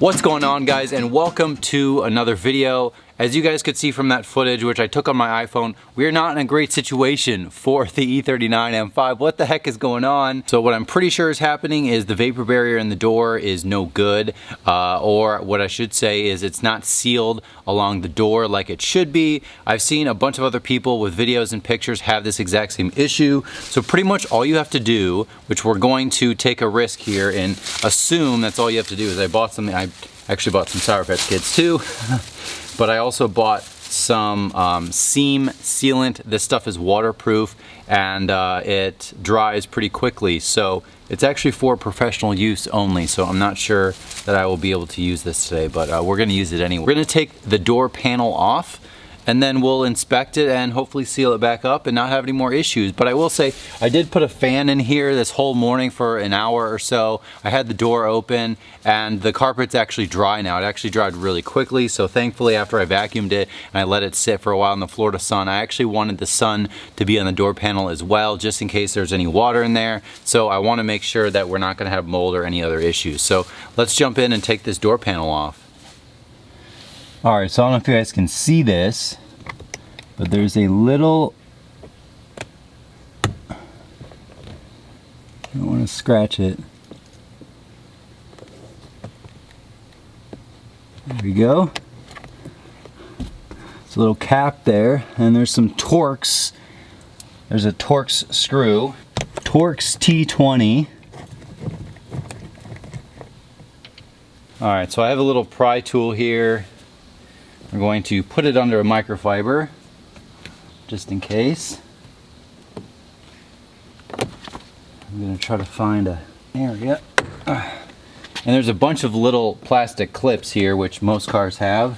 What's going on, guys, and welcome to another video. As you guys could see from that footage, which I took on my iPhone, we're not in a great situation for the E39 M5. What the heck is going on? So what I'm pretty sure is happening is the vapor barrier in the door is no good, or what I should say is it's not sealed along the door like it should be. I've seen a bunch of other people with videos and pictures have this exact same issue. So pretty much all you have to do, which we're going to take a risk here and assume that's all you have to do, is I actually bought some Sour Patch Kids too. But I also bought some seam sealant. This stuff is waterproof and it dries pretty quickly. So it's actually for professional use only. So I'm not sure that I will be able to use this today, but we're gonna use it anyway. We're gonna take the door panel off and then we'll inspect it and hopefully seal it back up and not have any more issues. But I will say, I did put a fan in here this whole morning for an hour or so. I had the door open and the carpet's actually dry now. It actually dried really quickly, so thankfully after I vacuumed it and I let it sit for a while in the Florida sun, I actually wanted the sun to be on the door panel as well, just in case there's any water in there. So I want to make sure that we're not gonna have mold or any other issues. So let's jump in and take this door panel off. Alright, so I don't know if you guys can see this, but there's a little, I don't want to scratch it. There we go. It's a little cap there, and there's some Torx. There's a Torx screw. Torx T20. Alright, so I have a little pry tool here. We're going to put it under a microfiber, just in case. I'm going to try to find a area. And there's a bunch of little plastic clips here, which most cars have.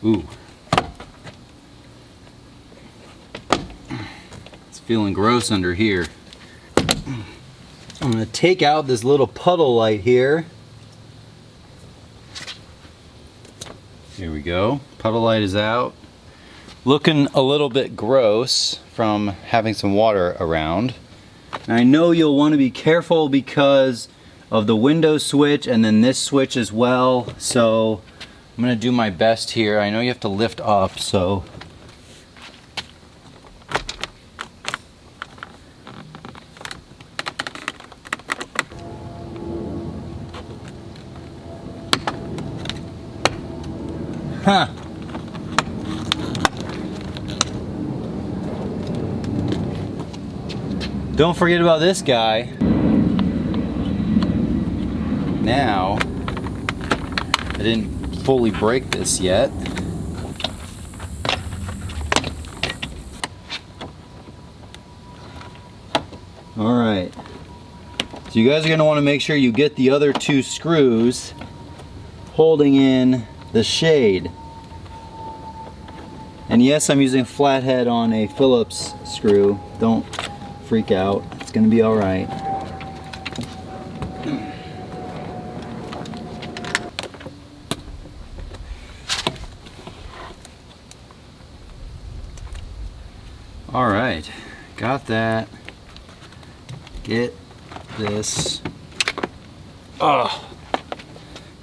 Ooh. It's feeling gross under here. I'm going to take out this little puddle light here. Here we go. Puddle light is out. Looking a little bit gross from having some water around. And I know you'll want to be careful because of the window switch and then this switch as well. So I'm going to do my best here. I know you have to lift up, so huh. Don't forget about this guy. Now, I didn't fully break this yet. All right. So you guys are gonna want to make sure you get the other two screws holding in the shade. And yes, I'm using a flathead on a Phillips screw. Don't freak out. It's gonna be all right. All right, got that. Get this. Oh,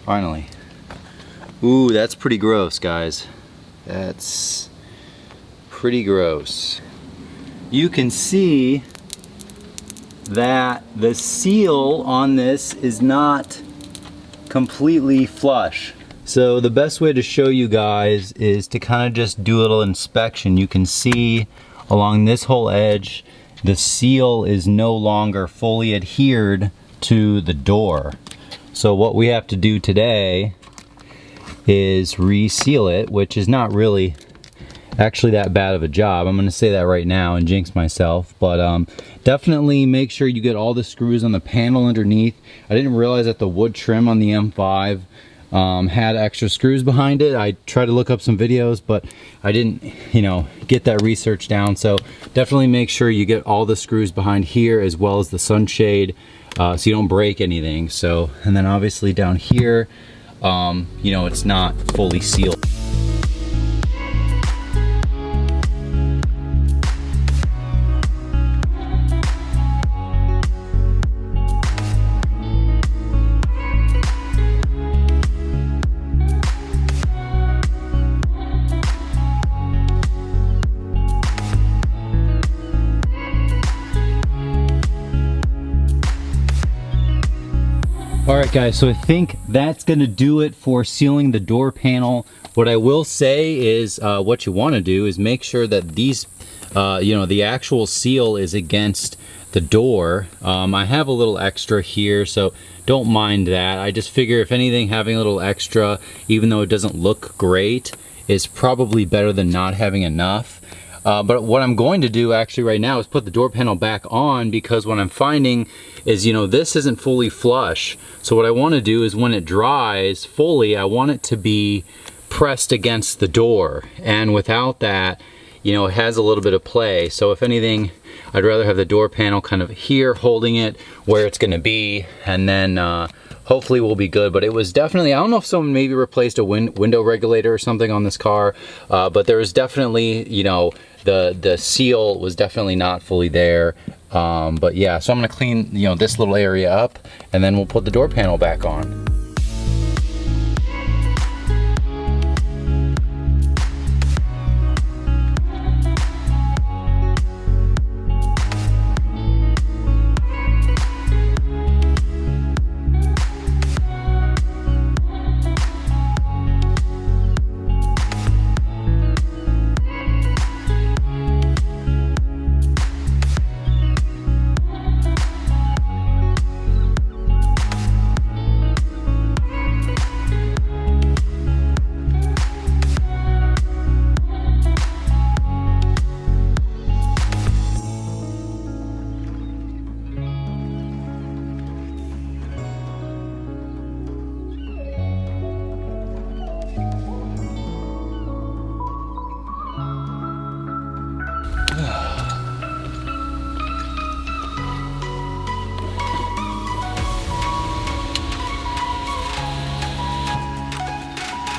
finally. Ooh, that's pretty gross, guys. That's pretty gross. You can see that the seal on this is not completely flush. So the best way to show you guys is to kind of just do a little inspection. You can see along this whole edge, the seal is no longer fully adhered to the door. So what we have to do today is reseal it, which is not really actually that bad of a job. I'm going to say that right now and jinx myself, but definitely make sure you get all the screws on the panel underneath. I didn't realize that the wood trim on the M5 had extra screws behind it. I tried to look up some videos, but I didn't, get that research down. So definitely make sure you get all the screws behind here as well as the sunshade, so you don't break anything. So, and then obviously down here, it's not fully sealed. All right guys, so I think that's gonna do it for sealing the door panel. What I will say is what you wanna do is make sure that these, you know, the actual seal is against the door. I have a little extra here, so don't mind that. I just figure if anything, having a little extra, even though it doesn't look great, is probably better than not having enough. But what I'm going to do actually right now is put the door panel back on, because what I'm finding is, you know, this isn't fully flush. So what I want to do is when it dries fully, I want it to be pressed against the door. And without that, you know, it has a little bit of play. So if anything, I'd rather have the door panel kind of here holding it where it's going to be, and then hopefully we'll be good. But it was definitely, I don't know if someone maybe replaced a window regulator or something on this car, but there was definitely, you know, the seal was definitely not fully there. But yeah, so I'm gonna clean, you know, this little area up, and then we'll put the door panel back on.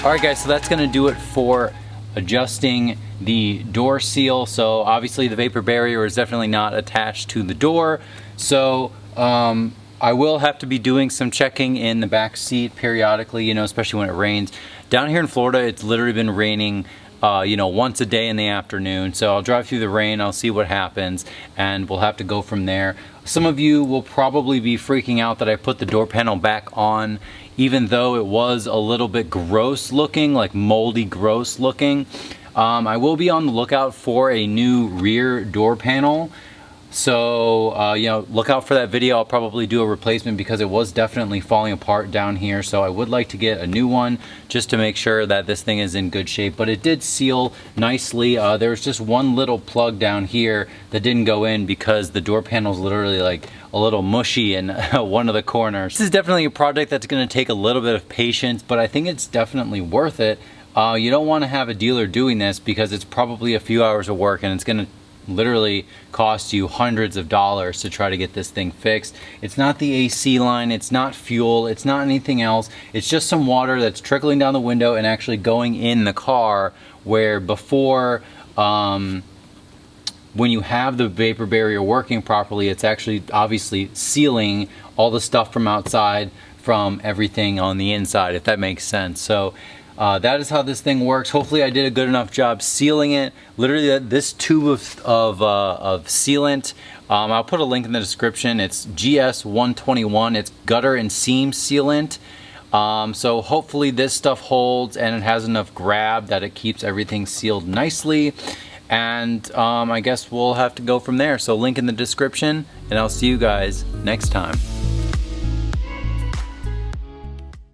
All right guys, so that's gonna do it for adjusting the door seal. So obviously the vapor barrier is definitely not attached to the door. So I will have to be doing some checking in the back seat periodically, you know, especially when it rains. Down here in Florida, it's literally been raining you know, once a day in the afternoon. So I'll drive through the rain, I'll see what happens, and we'll have to go from there. Some of you will probably be freaking out that I put the door panel back on, even though it was a little bit gross looking, like moldy gross looking. I will be on the lookout for a new rear door panel. So, you know, look out for that video. I'll probably do a replacement because it was definitely falling apart down here. So I would like to get a new one just to make sure that this thing is in good shape. But it did seal nicely. There's just one little plug down here that didn't go in because the door panel is literally like a little mushy in one of the corners. This is definitely a project that's going to take a little bit of patience, but I think it's definitely worth it. You don't want to have a dealer doing this because it's probably a few hours of work and it's going to literally cost you hundreds of dollars to try to get this thing fixed. It's not the AC line, it's not fuel, it's not anything else. It's just some water that's trickling down the window and actually going in the car, where before when you have the vapor barrier working properly, it's actually obviously sealing all the stuff from outside from everything on the inside, if that makes sense. So that is how this thing works. Hopefully I did a good enough job sealing it. Literally this tube of sealant, I'll put a link in the description. It's GS121. It's gutter and seam sealant. So hopefully this stuff holds and it has enough grab that it keeps everything sealed nicely. And I guess we'll have to go from there. So link in the description, and I'll see you guys next time.